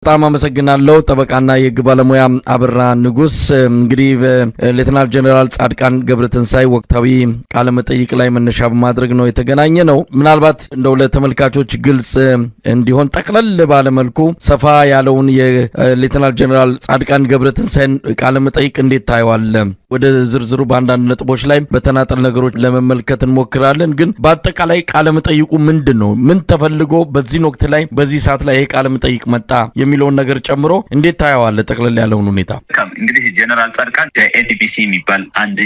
በጣም አመሰግናለሁ ጠበቃና የህግ ባለሙያ አበራ ንጉስ። እንግዲህ ሌተናል ጀነራል ጻድቃን ገብረትንሳኤ ወቅታዊ ቃለ መጠይቅ ላይ መነሻ በማድረግ ነው የተገናኘ ነው። ምናልባት እንደው ለተመልካቾች ግልጽ እንዲሆን ጠቅለል ባለ መልኩ ሰፋ ያለውን የሌተናል ጀነራል ጻድቃን ገብረትንሳኤን ቃለ መጠይቅ እንዴት ታየዋል? ወደ ዝርዝሩ በአንዳንድ ነጥቦች ላይ በተናጠል ነገሮች ለመመልከት እንሞክራለን። ግን በአጠቃላይ ቃለ መጠይቁ ምንድነው? ምን ተፈልጎ በዚህ ወቅት ላይ በዚህ ሰዓት ላይ ይሄ ቃለ መጠይቅ መጣ የሚለውን ነገር ጨምሮ እንዴት ታየዋል ጠቅለል ያለውን ሁኔታ? እንግዲህ ጀነራል ጻድቃን ኤንቢሲ የሚባል አንድ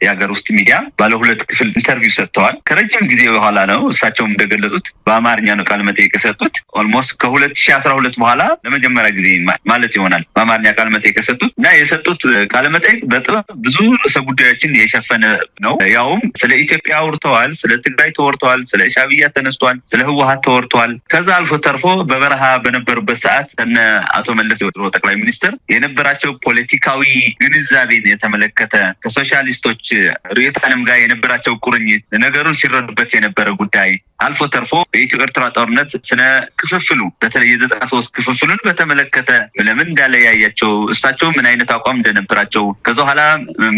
የሀገር ውስጥ ሚዲያ ባለ 2 ክፍል ኢንተርቪው ሰጥተዋል። ከረጅም ጊዜ በኋላ ነው እሳቸውም እንደገለጹት በአማርኛ ነው ቃለ መጠይቅ የሰጡት። ኦልሞስት ከ2012 በኋላ ለመጀመሪያ ጊዜ ማለት ይሆናል በአማርኛ ቃለ መጠይቅ የሰጡት እና የሰጡት ቃለ መጠይቅ በጣም ብዙ ርዕሰ ጉዳዮችን የሸፈነ ነው። ያውም ስለ ኢትዮጵያ አውርተዋል፣ ስለ ትግራይ ተወርተዋል፣ ስለ ሻዕቢያ ተነስቷል፣ ስለ ህወሓት ተወርተዋል። ከዛ አልፎ ተርፎ በበረሃ በነበሩበት ሰዓት እነ አቶ መለስ የወድሮ ጠቅላይ ሚኒስትር የነበራቸው ፖለቲካዊ ግንዛቤን የተመለከተ ከሶሻሊስቶች ርዕዮተ ዓለም ጋር የነበራቸው ቁርኝት ነገሩን ሲረዱበት የነበረ ጉዳይ አልፎ ተርፎ በኢትዮ ኤርትራ ጦርነት ስለ ክፍፍሉ በተለይ የ93 ክፍፍሉን በተመለከተ ለምን እንዳለያያቸው እሳቸው ምን አይነት አቋም እንደነበራቸው ከዛ ኋላ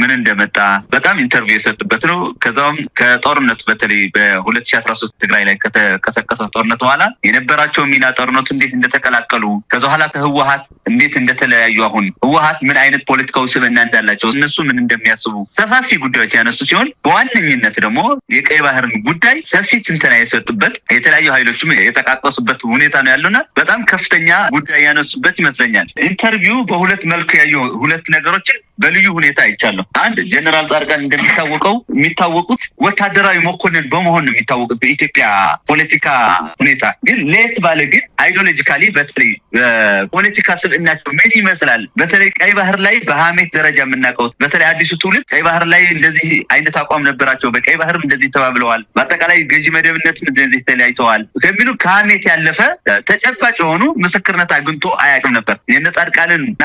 ምን እንደመጣ በጣም ኢንተርቪው የሰጡበት ነው። ከዛም ከጦርነቱ በተለይ በ2013 ትግራይ ላይ ከተቀሰቀሰ ጦርነት በኋላ የነበራቸው ሚና ጦርነቱ እንዴት እንደተቀላቀሉ ከዛ ኋላ ከህወሓት እንዴት እንደተለያዩ አሁን ህወሓት ምን አይነት ፖለቲካዊ ስብዕና እንዳላቸው እነሱ ምን እንደሚያስቡ ሰፋፊ ጉዳዮች ያነሱ ሲሆን በዋነኝነት ደግሞ የቀይ ባህርን ጉዳይ ሰፊ ትንተና የሰጡበት የተለያዩ ኃይሎችም የተቃቀሱበት ሁኔታ ነው ያለውና በጣም ከፍተኛ ጉዳይ ያነሱበት ይመስለኛል። ኢንተርቪው በሁለት መልኩ ያዩ ሁለት ነገሮችን በልዩ ሁኔታ አይቻለሁ። አንድ ጀነራል ጻድቃን የሚታወቁት ወታደራዊ መኮንን በመሆን ነው የሚታወቁት በኢትዮጵያ ፖለቲካ ሁኔታ። ግን ለየት ባለ ግን አይዲዮሎጂካሊ በተለይ ፖለቲካ ስብዕናቸው ምን ይመስላል? በተለይ ቀይ ባህር ላይ በሀሜት ደረጃ የምናውቀው በተለይ አዲሱ ትውልድ ቀይ ባህር ላይ እንደዚህ አይነት አቋም ነበራቸው፣ በቀይ ባህርም እንደዚህ ተባብለዋል፣ በአጠቃላይ ገዢ መደብነትም እንደዚህ ተለያይተዋል ከሚሉ ከሀሜት ያለፈ ተጨባጭ የሆኑ ምስክርነት አግኝቶ አያውቅም ነበር። የነ ጻድቃንና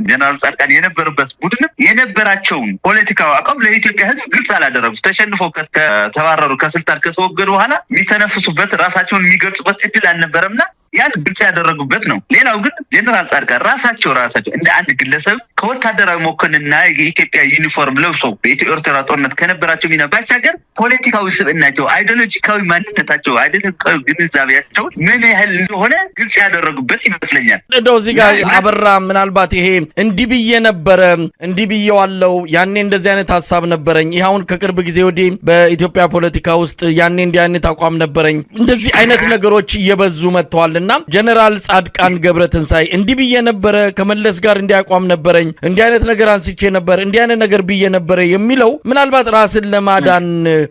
ጀነራል ጻድቃን የነበሩበት ቡድን የነበራቸውን ፖለቲካዊ አቋም ለኢትዮጵያ ሕዝብ ግልጽ አላደረጉት። ተሸንፈው ከተባረሩ ከስልጣን ከተወገዱ በኋላ የሚተነፍሱበት ራሳቸውን የሚገልጹበት እድል አልነበረምና ያን ግልጽ ያደረጉበት ነው። ሌላው ግን ጀነራል ጻድቃን ራሳቸው እንደ አንድ ግለሰብ ከወታደራዊ መኮንንና የኢትዮጵያ ዩኒፎርም ለብሰው በኢትዮ ኤርትራ ጦርነት ከነበራቸው ሚና ባሻገር ፖለቲካዊ ስብዕናቸው፣ አይዲዮሎጂካዊ ማንነታቸው፣ አይዲዮሎጂካዊ ግንዛቤያቸው ምን ያህል እንደሆነ ግልጽ ያደረጉበት ይመስለኛል። እንደው እዚህ ጋር አበራ ምናልባት ይሄ እንዲህ ብዬ ነበረ እንዲህ ብዬዋለሁ ያኔ እንደዚህ አይነት ሐሳብ ነበረኝ፣ ይሄ አሁን ከቅርብ ጊዜ ወዲህ በኢትዮጵያ ፖለቲካ ውስጥ ያኔ እንዲህ አይነት አቋም ነበረኝ፣ እንደዚህ አይነት ነገሮች እየበዙ መጥተዋል እና ጀነራል ጻድቃን ገብረትንሳኤ እንዲህ ብዬ ነበረ፣ ከመለስ ጋር እንዲያቋም ነበረኝ፣ እንዲህ አይነት ነገር አንስቼ ነበር፣ እንዲህ አይነት ነገር ብዬ ነበረ የሚለው ምናልባት ራስን ለማዳን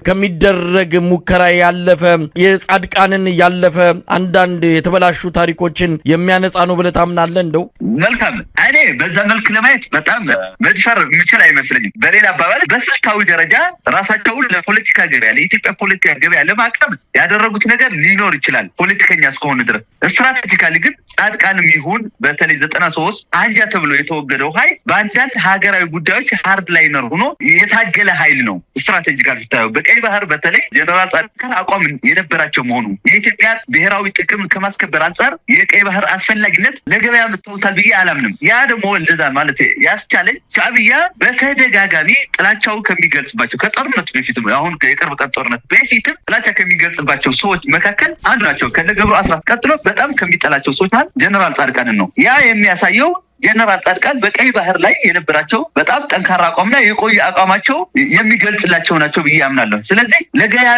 ከሚደረግ ሙከራ ያለፈ የጻድቃንን ያለፈ አንዳንድ የተበላሹ ታሪኮችን የሚያነጻ ነው ብለህ ታምናለህ? እንደው መልካም እኔ በዛ መልክ ለማየት በጣም መድፈር የምችል አይመስለኝም። በሌላ አባባል በስልታዊ ደረጃ ራሳቸውን ለፖለቲካ ገበያ ለኢትዮጵያ ፖለቲካ ገበያ ለማቅረብ ያደረጉት ነገር ሊኖር ይችላል ፖለቲከኛ እስከሆኑ ድረስ። ስትራቴጂካሊ ግን ጻድቃንም ይሁን በተለይ 93 አንጃ ተብሎ የተወገደው ኃይል በአንዳንድ ሀገራዊ ጉዳዮች ሃርድ ላይነር ሆኖ የታገለ ኃይል ነው። ስትራቴጂካሊ ስታየው በቀይ ባህር በተለይ ጀነራል ጻድቃን አቋም የነበራቸው መሆኑ የኢትዮጵያ ብሔራዊ ጥቅም ከማስከበር አንጻር የቀይ ባህር አስፈላጊነት ለገበያ ምጥተውታል ብዬ አላምንም። ያ ደግሞ እንደዛ ማለት ያስቻለኝ ሻዕቢያ በተደጋጋሚ ጥላቻው ከሚገልጽባቸው ከጦርነቱ በፊትም አሁን የቅርብ ቀን ጦርነት በፊትም ጥላቻ ከሚገልጽባቸው ሰዎች መካከል አንዱ ናቸው። ከነገብሩ አስራት ቀጥሎ በጣም ከሚጠላቸው ሰዎች ጀነራል ጻድቃንን ነው። ያ የሚያሳየው ጀነራል ጻድቃን በቀይ ባህር ላይ የነበራቸው በጣም ጠንካራ አቋምና የቆየ አቋማቸው የሚገልጽላቸው ናቸው ብዬ አምናለሁ። ስለዚህ ለገበያ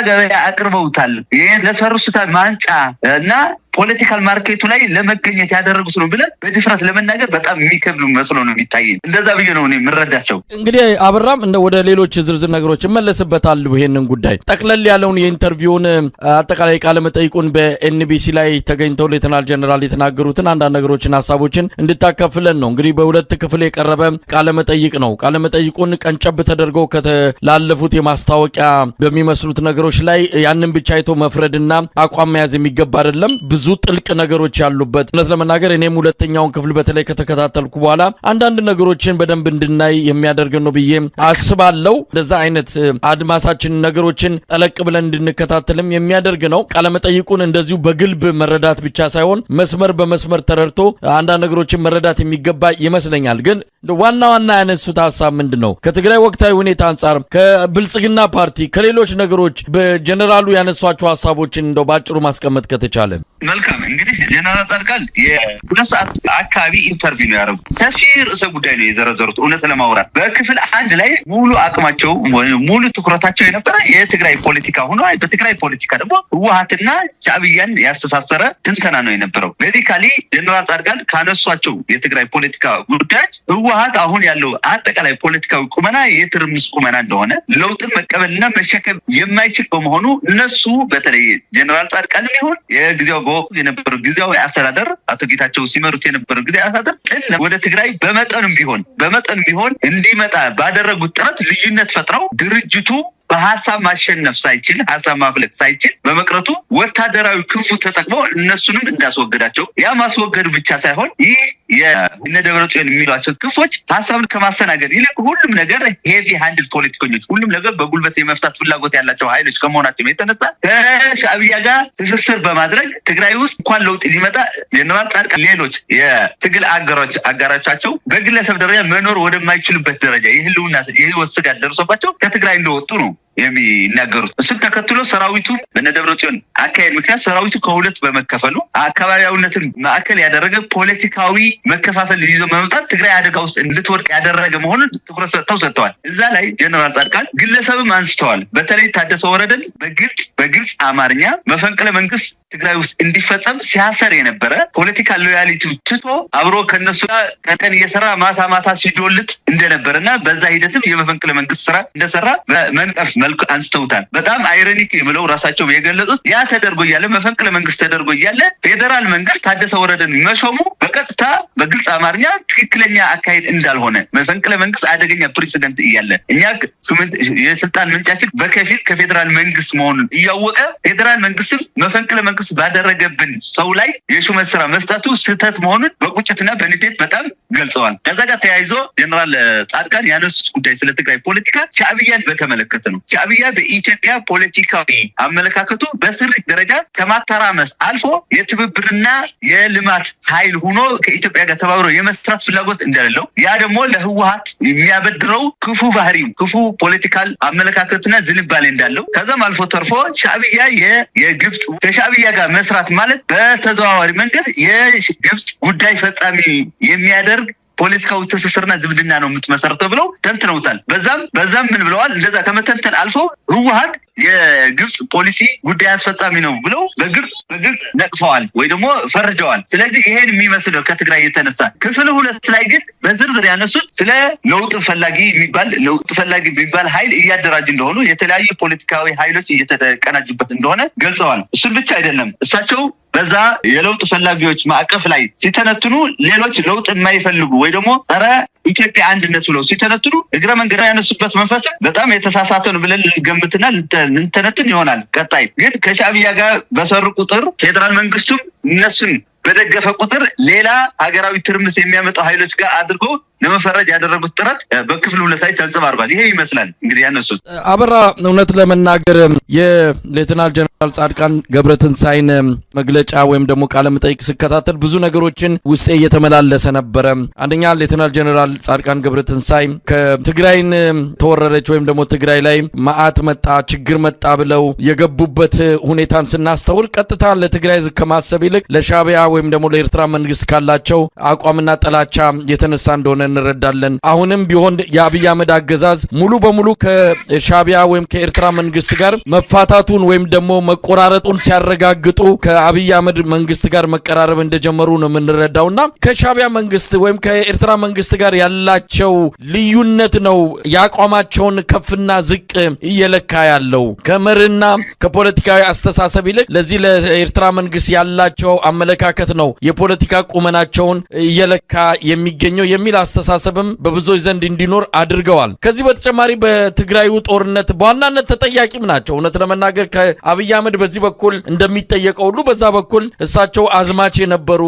አቅርበውታል። ይሄን ለሰሩስታ ማንጫ እና ፖለቲካል ማርኬቱ ላይ ለመገኘት ያደረጉት ነው ብለን በድፍረት ለመናገር በጣም የሚከብድ መስሎ ነው የሚታየኝ። እንደዛ ብዬ ነው እኔ የምረዳቸው። እንግዲህ አበራም ወደ ሌሎች ዝርዝር ነገሮች እመለስበታለሁ። ይሄንን ጉዳይ ጠቅለል ያለውን የኢንተርቪውን አጠቃላይ ቃለ መጠይቁን በኤንቢሲ ላይ ተገኝተው ሌተናል ጀነራል የተናገሩትን አንዳንድ ነገሮችን ሐሳቦችን እንድታከፍለን ነው። እንግዲህ በሁለት ክፍል የቀረበ ቃለ መጠይቅ ነው። ቃለ መጠይቁን ቀንጨብ ተደርገው ከተላለፉት የማስታወቂያ በሚመስሉት ነገሮች ላይ ያንን ብቻ አይቶ መፍረድና አቋም መያዝ የሚገባ አይደለም። ብዙ ብዙ ጥልቅ ነገሮች ያሉበት እውነት ለመናገር እኔም ሁለተኛውን ክፍል በተለይ ከተከታተልኩ በኋላ አንዳንድ ነገሮችን በደንብ እንድናይ የሚያደርግ ነው ብዬ አስባለሁ። እንደዛ አይነት አድማሳችን ነገሮችን ጠለቅ ብለን እንድንከታተልም የሚያደርግ ነው። ቃለ መጠይቁን እንደዚሁ በግልብ መረዳት ብቻ ሳይሆን መስመር በመስመር ተረድቶ አንዳንድ ነገሮችን መረዳት የሚገባ ይመስለኛል። ግን ዋና ዋና ያነሱት ሐሳብ ምንድነው? ከትግራይ ወቅታዊ ሁኔታ አንጻር ከብልጽግና ፓርቲ ከሌሎች ነገሮች በጀነራሉ ያነሷቸው ሐሳቦችን እንደው ባጭሩ ማስቀመጥ ከተቻለ መልካም። እንግዲህ ጀነራል ጻድቃን የሁለት ሰዓት አካባቢ ኢንተርቪው ነው ያደረጉት። ሰፊ ርዕሰ ጉዳይ ነው የዘረዘሩት። እውነት ለማውራት በክፍል አንድ ላይ ሙሉ አቅማቸው ሙሉ ትኩረታቸው የነበረ የትግራይ ፖለቲካ ሆኖ በትግራይ ፖለቲካ ደግሞ ህወሓትና ሻዕቢያን ያስተሳሰረ ትንተና ነው የነበረው። ቤዚካሊ ጀነራል ጻድቃን ካነሷቸው የትግራይ ፖለቲካ ጉዳዮች ህወሓት አሁን ያለው አጠቃላይ ፖለቲካዊ ቁመና የትርምስ ቁመና እንደሆነ ለውጥን መቀበልና መሸከም የማይችል በመሆኑ እነሱ በተለይ ጀነራል ጻድቃንም ይሁን የጊዜው በወቅቱ የነበረው ጊዜያዊ አስተዳደር አቶ ጌታቸው ሲመሩት የነበረው ጊዜያዊ አስተዳደር ጥል ወደ ትግራይ በመጠንም ቢሆን እንዲመጣ ባደረጉት ጥረት ልዩነት ፈጥረው ድርጅቱ በሐሳብ ማሸነፍ ሳይችል ሐሳብ ማፍለቅ ሳይችል በመቅረቱ ወታደራዊ ክንፉ ተጠቅሞ እነሱንም እንዳስወገዳቸው ያ ማስወገድ ብቻ ሳይሆን ይህ የነደብረጽዮን የሚሏቸው ክንፎች ሐሳብን ከማስተናገድ ይልቅ ሁሉም ነገር ሄቪ ሃንድል ፖለቲከኞች ሁሉም ነገር በጉልበት የመፍታት ፍላጎት ያላቸው ኃይሎች ከመሆናቸው የተነሳ ከሻዕቢያ ጋር ትስስር በማድረግ ትግራይ ውስጥ እንኳን ለውጥ ሊመጣ ጀነራል ጻድቃን ሌሎች የትግል አጋሮቻቸው በግለሰብ ደረጃ መኖር ወደማይችሉበት ደረጃ የህልውና የህይወት ስጋት ደርሶባቸው ከትግራይ እንደወጡ ነው የሚናገሩት። እሱን ተከትሎ ሰራዊቱ በነደብረጽዮን አካሄድ ምክንያት ሰራዊቱ ከሁለት በመከፈሉ አካባቢያዊነትን ማዕከል ያደረገ ፖለቲካዊ መከፋፈል ይዞ መምጣት ትግራይ አደጋ ውስጥ እንድትወድቅ ያደረገ መሆኑን ትኩረት ሰጥተዋል። እዛ ላይ ጀነራል ጻድቃን ግለሰብም አንስተዋል። በተለይ ታደሰ ወረደን በግልጽ አማርኛ መፈንቅለ መንግስት ትግራይ ውስጥ እንዲፈጸም ሲያሰር የነበረ ፖለቲካል ሎያሊቲ ትቶ አብሮ ከነሱ ጋር ቀን እየሰራ ማታ ሲዶልት እንደነበረና በዛ ሂደትም የመፈንቅለ መንግስት ስራ እንደሰራ በመንቀፍ መልኩ አንስተውታል። በጣም አይሮኒክ ብለው ራሳቸው የገለጹት ያ ተደርጎ እያለ መፈንቅለ መንግስት ተደርጎ እያለ ፌዴራል መንግስት ታደሰ ወረደን መሾሙ በቀጥታ በግልጽ አማርኛ ትክክለኛ አካሄድ እንዳልሆነ መፈንቅለ መንግስት አደገኛ ፕሬሲደንት እያለ እኛ የስልጣን ምንጫችን በከፊል ከፌዴራል መንግስት መሆኑን እያወቀ ፌዴራል መንግስትም መፈንቅለ መንግስት ባደረገብን ሰው ላይ የሹመት ስራ መስጠቱ ስህተት መሆኑን በቁጭትና በንዴት በጣም ገልጸዋል። ከዛ ጋር ተያይዞ ጀነራል ጻድቃን ያነሱት ጉዳይ ስለ ትግራይ ፖለቲካ ሻዕቢያን በተመለከተ ነው። ሻዕቢያ በኢትዮጵያ ፖለቲካዊ አመለካከቱ በስሪት ደረጃ ከማተራመስ አልፎ የትብብርና የልማት ኃይል ሆኖ ከኢትዮጵያ ጋር ተባብሮ የመስራት ፍላጎት እንደሌለው ያ ደግሞ ለህወሓት የሚያበድረው ክፉ ባህሪው ክፉ ፖለቲካል አመለካከትና ዝንባሌ እንዳለው ከዛም አልፎ ተርፎ ሻዕቢያ የግብጽ ከሻዕቢያ ጋር መስራት ማለት በተዘዋዋሪ መንገድ የግብጽ ጉዳይ ፈጻሚ የሚያደርግ ፖለቲካዊ ትስስርና ዝምድና ነው የምትመሰርተው ብለው ተንትነውታል። በዛም ምን ብለዋል? እንደዛ ከመተንተን አልፎ ህወሓት የግብጽ ፖሊሲ ጉዳይ አስፈጻሚ ነው ብለው በግልጽ ነቅፈዋል ወይ ደግሞ ፈርጀዋል። ስለዚህ ይሄን የሚመስለው ከትግራይ የተነሳ ክፍል ሁለት ላይ ግን በዝርዝር ያነሱት ስለ ለውጥ ፈላጊ የሚባል ኃይል እያደራጅ እንደሆኑ የተለያዩ ፖለቲካዊ ኃይሎች እየተቀናጁበት እንደሆነ ገልጸዋል። እሱን ብቻ አይደለም እሳቸው በዛ የለውጥ ፈላጊዎች ማዕቀፍ ላይ ሲተነትኑ ሌሎች ለውጥ የማይፈልጉ ወይ ደግሞ ጸረ ኢትዮጵያ አንድነት ብለው ሲተነትኑ እግረ መንገድ ያነሱበት መንፈስ በጣም የተሳሳተ ነው ብለን ልንገምትና ልንተነትን ይሆናል። ቀጣይ ግን ከሻዕቢያ ጋር በሰሩ ቁጥር ፌዴራል መንግስቱም እነሱን በደገፈ ቁጥር ሌላ ሀገራዊ ትርምስ የሚያመጣው ኃይሎች ጋር አድርጎ ለመፈረጅ ያደረጉት ጥረት በክፍል ሁለት ላይ ተንጸባርቋል። ይሄ ይመስላል እንግዲህ ያነሱት። አበራ፣ እውነት ለመናገር የሌተናል ጀነራል ጻድቃን ገብረትንሳኤን መግለጫ ወይም ደግሞ ቃለ መጠይቅ ስከታተል ብዙ ነገሮችን ውስጤ እየተመላለሰ ነበረ። አንደኛ ሌተናል ጀነራል ጻድቃን ገብረትንሳኤ ከትግራይን ተወረረች ወይም ደግሞ ትግራይ ላይ መዓት መጣ ችግር መጣ ብለው የገቡበት ሁኔታን ስናስተውል ቀጥታ ለትግራይ ከማሰብ ይልቅ ለሻዕቢያ ወይም ደግሞ ለኤርትራ መንግስት ካላቸው አቋምና ጥላቻ የተነሳ እንደሆነ እንረዳለን። አሁንም ቢሆን የአብይ አህመድ አገዛዝ ሙሉ በሙሉ ከሻዕቢያ ወይም ከኤርትራ መንግስት ጋር መፋታቱን ወይም ደግሞ መቆራረጡን ሲያረጋግጡ ከአብይ አህመድ መንግስት ጋር መቀራረብ እንደጀመሩ ነው የምንረዳውና ከሻዕቢያ መንግስት ወይም ከኤርትራ መንግስት ጋር ያላቸው ልዩነት ነው የአቋማቸውን ከፍና ዝቅ እየለካ ያለው ከመርህና ከፖለቲካዊ አስተሳሰብ ይልቅ ለዚህ ለኤርትራ መንግስት ያላቸው አመለካከት ነው የፖለቲካ ቁመናቸውን እየለካ የሚገኘው የሚል አስተሳሰብም በብዙዎች ዘንድ እንዲኖር አድርገዋል። ከዚህ በተጨማሪ በትግራዩ ጦርነት በዋናነት ተጠያቂም ናቸው። እውነት ለመናገር ከአብይ አህመድ በዚህ በኩል እንደሚጠየቀው ሁሉ በዛ በኩል እሳቸው አዝማች የነበሩ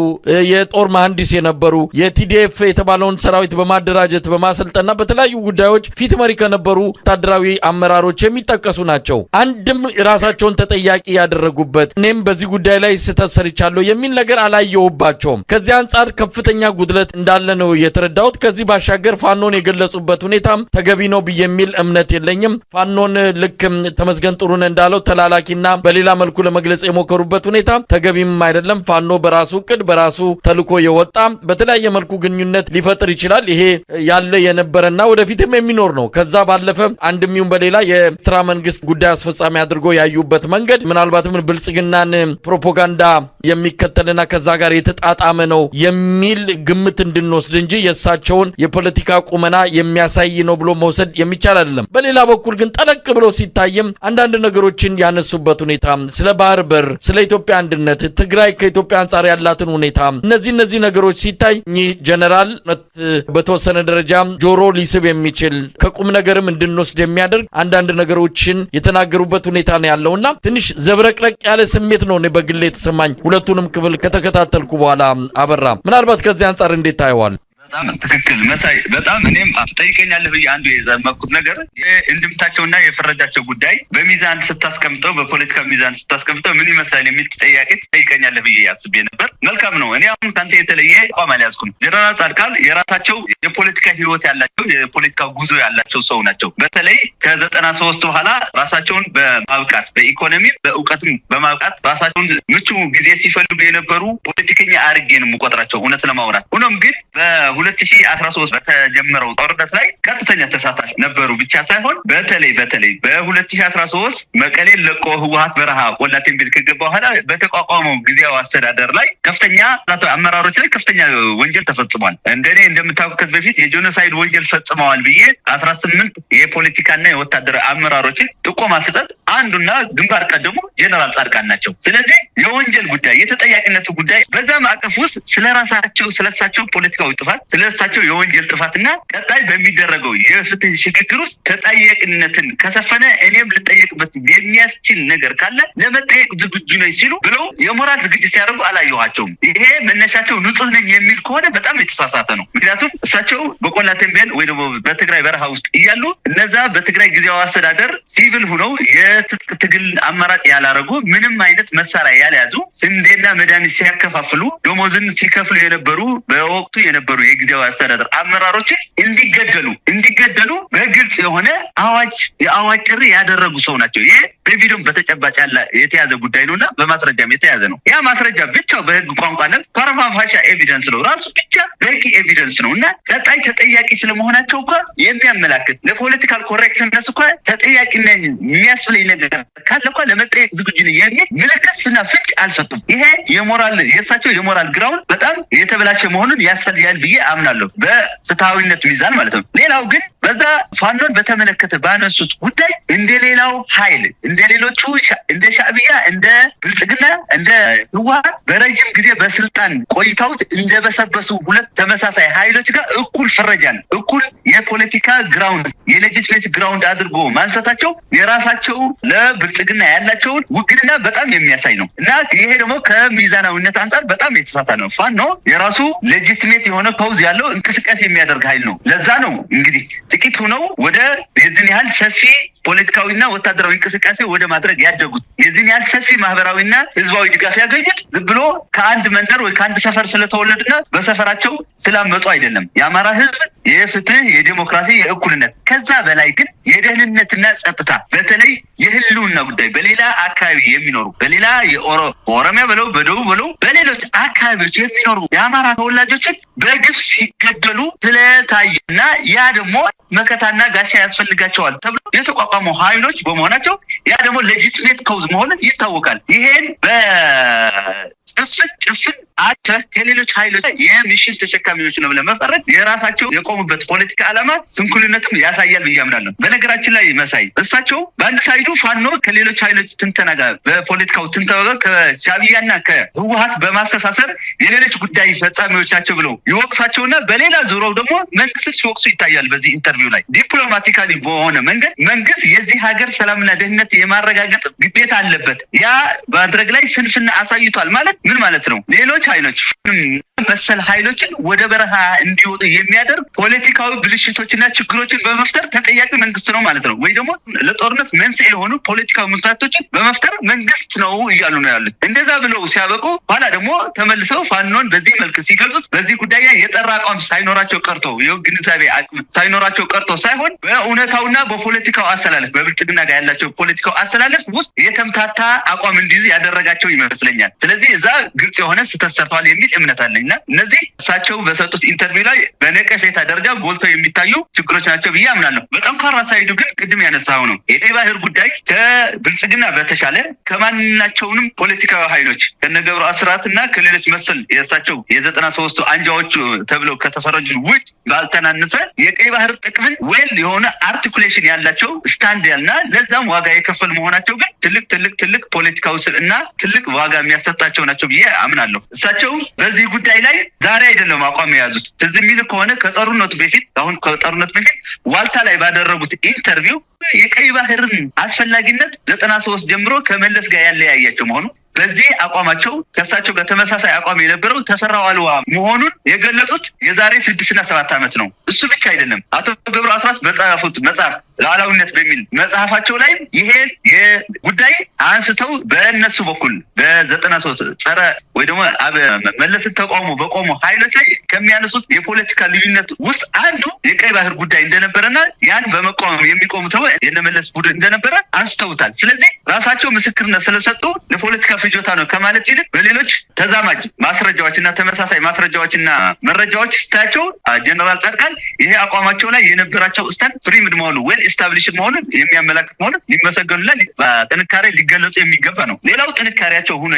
የጦር መሐንዲስ የነበሩ የቲዲኤፍ የተባለውን ሰራዊት በማደራጀት በማሰልጠና በተለያዩ ጉዳዮች ፊት መሪ ከነበሩ ወታደራዊ አመራሮች የሚጠቀሱ ናቸው። አንድም ራሳቸውን ተጠያቂ ያደረጉበት እኔም በዚህ ጉዳይ ላይ ስህተት ሰርቻለሁ የሚል ነገር አላየሁባቸውም። ከዚህ አንጻር ከፍተኛ ጉድለት እንዳለ ነው የተረዳሁት። ከዚህ ባሻገር ፋኖን የገለጹበት ሁኔታም ተገቢ ነው ብዬ የሚል እምነት የለኝም። ፋኖን ልክ ተመስገን ጥሩነህ እንዳለው ተላላኪና በሌላ መልኩ ለመግለጽ የሞከሩበት ሁኔታ ተገቢም አይደለም። ፋኖ በራሱ ቅድ በራሱ ተልኮ የወጣ በተለያየ መልኩ ግንኙነት ሊፈጥር ይችላል። ይሄ ያለ የነበረና ወደፊትም የሚኖር ነው። ከዛ ባለፈ አንድም ይሁን በሌላ የኤርትራ መንግስት ጉዳይ አስፈጻሚ አድርጎ ያዩበት መንገድ ምናልባትም ብልጽግናን ፕሮፓጋንዳ የሚከተልና ከዛ ጋር የተጣጣመ ነው የሚል ግምት እንድንወስድ እንጂ የእሳቸውን የፖለቲካ ቁመና የሚያሳይ ነው ብሎ መውሰድ የሚቻል አይደለም። በሌላ በኩል ግን ጠለቅ ብሎ ሲታይም አንዳንድ ነገሮችን ያነሱበት ሁኔታ ስለ ባህር በር፣ ስለ ኢትዮጵያ አንድነት፣ ትግራይ ከኢትዮጵያ አንጻር ያላትን ሁኔታ እነዚህ ነገሮች ሲታይ እኚህ ጀነራል በተወሰነ ደረጃ ጆሮ ሊስብ የሚችል ከቁም ነገርም እንድንወስድ የሚያደርግ አንዳንድ ነገሮችን የተናገሩበት ሁኔታ ነው ያለውና ትንሽ ዘብረቅረቅ ያለ ስሜት ነው በግሌ የተሰማኝ ሁለቱንም ክፍል ከተከታተልኩ በኋላ። አበራ ምናልባት ከዚህ አንጻር እንዴት ታየዋል? በጣም ትክክል መሳይ። በጣም እኔም ጠይቀኛለህ ብዬ አንዱ የዘመኩት ነገር የእንድምታቸውና የፈረጃቸው ጉዳይ በሚዛን ስታስቀምጠው በፖለቲካ ሚዛን ስታስቀምጠው ምን ይመስላል የሚል ጥያቄ ጠይቀኛለህ ብዬ ያስቤ ነበር። መልካም ነው። እኔ አሁን ካንተ የተለየ አቋም አልያዝኩም። ጀነራል ጻድቃን የራሳቸው የፖለቲካ ህይወት ያላቸው የፖለቲካ ጉዞ ያላቸው ሰው ናቸው። በተለይ ከ93 በኋላ ራሳቸውን በማብቃት በኢኮኖሚ በእውቀትም በማብቃት ራሳቸውን ምቹ ጊዜ ሲፈልጉ የነበሩ ፖለቲከኛ አርጌ ነው የምቆጥራቸው እውነት ለማውራት። ሆኖም ግን 2013 በተጀመረው ጦርነት ላይ ቀጥተኛ ተሳታፊ ነበሩ ብቻ ሳይሆን በተለይ በ2013 መቀሌን ለቆ ህወሓት በረሃ ቆላ ቴምቤል ከገባ በኋላ በተቋቋመው ጊዜያዊ አስተዳደር ላይ ከፍተኛ አመራሮች ላይ ከፍተኛ ወንጀል ተፈጽሟል። እንደኔ እንደምታውቁት በፊት የጄኖሳይድ ወንጀል ፈጽመዋል ብዬ 18 የፖለቲካና የወታደራዊ አመራሮችን ጥቆማ ስጠት አንዱና ግንባር ቀደሙ ጀነራል ጻድቃን ናቸው። ስለዚህ የወንጀል ጉዳይ የተጠያቂነቱ ጉዳይ በዛ ማዕቀፍ ውስጥ ስለሳቸው ፖለቲካዊ ጥፋት ስለሳቸው የወንጀል ጥፋትና ቀጣይ በሚደረገው የፍትህ ሽግግር ውስጥ ተጠያቂነትን ከሰፈነ እኔም ልጠየቅበት የሚያስችል ነገር ካለ ለመጠየቅ ዝግጁ ነኝ ሲሉ ብለው የሞራል ዝግጅት ሲያደርጉ አላየኋቸውም። ይሄ መነሻቸው ንጹህ ነኝ የሚል ከሆነ በጣም የተሳሳተ ነው። ምክንያቱም እሳቸው በቆላ ቴምቤል ወይ ደግሞ በትግራይ በረሃ ውስጥ እያሉ እነዛ በትግራይ ጊዜያዊ አስተዳደር ሲቪል ሆነው የትጥቅ ትግል አማራጭ ያላረጉ ምንም አይነት መሳሪያ ያልያዙ ስንዴና መድኃኒት ሲያከፋፍሉ ደሞዝን ሲከፍሉ የነበሩ በወቅቱ የነበሩ የጊዜያዊ አስተዳደር አመራሮችን እንዲገደሉ በግልጽ የሆነ የአዋጅ ጥሪ ያደረጉ ሰው ናቸው። ይሄ በቪዲዮም በተጨባጭ የተያዘ ጉዳይ ነውና በማስረጃም የተያዘ ነው። ያ ማስረጃ ብቻው በህግ ቋንቋ ነው ፐርማፋሻ ኤቪደንስ ነው። ራሱ ብቻ በቂ ኤቪደንስ ነው እና ቀጣይ ተጠያቂ ስለመሆናቸው እንኳን የሚያመላክት ለፖለቲካል ኮሬክትነስ እንኳን ተጠያቂ ነኝ የሚያስብለኝ ነገር ካለ እንኳን ለመጠየቅ ዝግጁ ነኝ የሚል ምልክትና ፍንጭ አልሰጡም። ይሄ የእሳቸው የሞራል ግራውንድ በጣም የተበላሸ መሆኑን ያሳያል ብዬ አምናለሁ፣ በፍትሃዊነት ሚዛን ማለት ነው። ሌላው ግን በዛ ፋኖን በተመለከተ ባነሱት ጉዳይ እንደሌላው ኃይል እንደሌሎቹ እንደ ሻዕቢያ እንደ ብልጽግና እንደ ህወሓት በረጅም ጊዜ በስልጣን ቆይታው እንደበሰበሱ ሁለት ተመሳሳይ ኃይሎች ጋር እኩል ፍረጃን እኩል የፖለቲካ ግራውንድ የሌጂስሌቲቭ ግራውንድ አድርጎ ማንሳታቸው የራሳቸው ለብልጽግና ያላቸውን ውግንና በጣም የሚያሳይ ነው እና ይሄ ደግሞ ከሚዛናዊነት አንጻር በጣም የተሳሳተ ነው። ፋኖ የራሱ ሌጂቲሜት የሆነ ፓውዝ ያለው እንቅስቃሴ የሚያደርግ ኃይል ነው። ለዛ ነው እንግዲህ ጥቂት ሆነው ወደ የዚህን ያህል ሰፊ ፖለቲካዊና ወታደራዊ እንቅስቃሴ ወደ ማድረግ ያደጉት የዚህን ያህል ሰፊ ማህበራዊና ህዝባዊ ድጋፍ ያገኙት ዝም ብሎ ከአንድ መንደር ወይ ከአንድ ሰፈር ስለተወለዱና በሰፈራቸው ስላመጹ አይደለም። የአማራ ህዝብ የፍትህ፣ የዲሞክራሲ፣ የእኩልነት ከዛ በላይ ግን የደህንነትና ጸጥታ በተለይ የህልውና ጉዳይ በሌላ አካባቢ የሚኖሩ በሌላ ኦሮሚያ ብለው በደቡብ ብለው በሌሎች አካባቢዎች የሚኖሩ የአማራ ተወላጆችን በግፍ ሲገደሉ ስለታየና ያ ደግሞ መከታና ጋሻ ያስፈልጋቸዋል ተብሎ የተቋቋመ የተቋቋሙ ኃይሎች በመሆናቸው ያ ደግሞ ሌጂቲሜት ኮዝ መሆኑን ይታወቃል። ይሄን ጭፍን አተ ከሌሎች ኃይሎች የሚሽን ተሸካሚዎች ነው ለመፈረድ የራሳቸው የቆሙበት ፖለቲካ ዓላማ ስንኩልነትም ያሳያል ብዬ አምናለሁ። በነገራችን ላይ መሳይ እሳቸው በአንድ ሳይዱ ፋኖ ከሌሎች ኃይሎች ትንተና ጋር በፖለቲካው ትንተና ጋር ከሻዕቢያና ከህወሓት በማስተሳሰር የሌሎች ጉዳይ ፈጻሚዎች ናቸው ብለው ይወቅሳቸውና በሌላ ዙረው ደግሞ መንግስት ሲወቅሱ ይታያል። በዚህ ኢንተርቪው ላይ ዲፕሎማቲካሊ በሆነ መንገድ መንግስት የዚህ ሀገር ሰላምና ደህንነት የማረጋገጥ ግዴታ አለበት፣ ያ ማድረግ ላይ ስንፍና አሳይቷል ማለት ምን ማለት ነው? ሌሎች ኃይሎች መሰል ኃይሎችን ወደ በረሃ እንዲወጡ የሚያደርግ ፖለቲካዊ ብልሽቶችና ችግሮችን በመፍጠር ተጠያቂ መንግስት ነው ማለት ነው። ወይ ደግሞ ለጦርነት መንስኤ የሆኑ ፖለቲካዊ ምክንያቶችን በመፍጠር መንግስት ነው እያሉ ነው ያሉት። እንደዛ ብለው ሲያበቁ በኋላ ደግሞ ተመልሰው ፋኖን በዚህ መልክ ሲገልጹት በዚህ ጉዳይ የጠራ አቋም ሳይኖራቸው ቀርቶ ግንዛቤ አቅም ሳይኖራቸው ቀርቶ ሳይሆን በእውነታውና በፖለቲካው አስተላለፍ በብልጽግና ጋር ያላቸው ፖለቲካው አስተላለፍ ውስጥ የተምታታ አቋም እንዲይዙ ያደረጋቸው ይመስለኛል። ስለዚህ እዛ ግልጽ የሆነ ስህተት ሰርተዋል የሚል እምነት አለኝ እና እነዚህ እሳቸው በሰጡት ኢንተርቪው ላይ በነቀፌታ ደረጃ ጎልተው የሚታዩ ችግሮች ናቸው ብዬ አምናለሁ። በጠንካራ ሳይዱ ግን ቅድም ያነሳው ነው የቀይ ባህር ጉዳይ ከብልጽግና በተሻለ ከማናቸውንም ፖለቲካዊ ኃይሎች ከነገብሩ አስራትና ከሌሎች መሰል የእሳቸው የ93 አንጃዎቹ ተብለው ከተፈረጁ ውጭ ባልተናነሰ የቀይ ባህር ጥቅምን ዌል የሆነ አርቲኩሌሽን ያላቸው ስታንድ ያልና ለዛም ዋጋ የከፈል መሆናቸው ግን ትልቅ ፖለቲካዊ ስልና ትልቅ ዋጋ የሚያሰጣቸው ናቸው ብዬ አምናለሁ። እሳቸው በዚህ ጉዳይ ላይ ዛሬ አይደለም አቋም የያዙት። ትዝ የሚል ከሆነ ከጦርነቱ በፊት ዋልታ ላይ ባደረጉት ኢንተርቪው የቀይ ባህርን አስፈላጊነት 93 ጀምሮ ከመለስ ጋር ያለያያቸው መሆኑ በዚህ አቋማቸው ከእሳቸው ጋር ተመሳሳይ አቋም የነበረው ተፈራ ዋልዋ መሆኑን የገለጹት የዛሬ 6 እና 7 ዓመት ነው። እሱ ብቻ አይደለም። አቶ ገብሩ አስራት በጻፉት መጽሐፍ ሉዓላዊነት በሚል መጽሐፋቸው ላይ ይሄ የጉዳይ አንስተው በእነሱ በኩል በ93 ጸረ ወይ ደግሞ መለስን ተቃውሞ በቆሙ ኃይሎች ላይ ከሚያነሱት የፖለቲካ ልዩነት ውስጥ አንዱ የቀይ ባህር ጉዳይ እንደነበረና ያን በመቃወም የሚቆሙት የነመለስ ቡድን እንደነበረ አንስተውታል። ስለዚህ ራሳቸው ምስክርነት ስለሰጡ ለፖለቲካ ፍጆታ ነው ከማለት ይልቅ በሌሎች ተዛማጅ ማስረጃዎችና ተመሳሳይ ማስረጃዎችና መረጃዎች ስታያቸው ጀነራል ጻድቃን ይሄ አቋማቸው ላይ የነበራቸው ስታንድ ፍሪምድ መሆኑ ዌል ኢስታብሊሽድ መሆኑን የሚያመላክት መሆኑን ሊመሰገኑና በጥንካሬ ሊገለጹ የሚገባ ነው። ሌላው ጥንካሬያቸው ሆኖ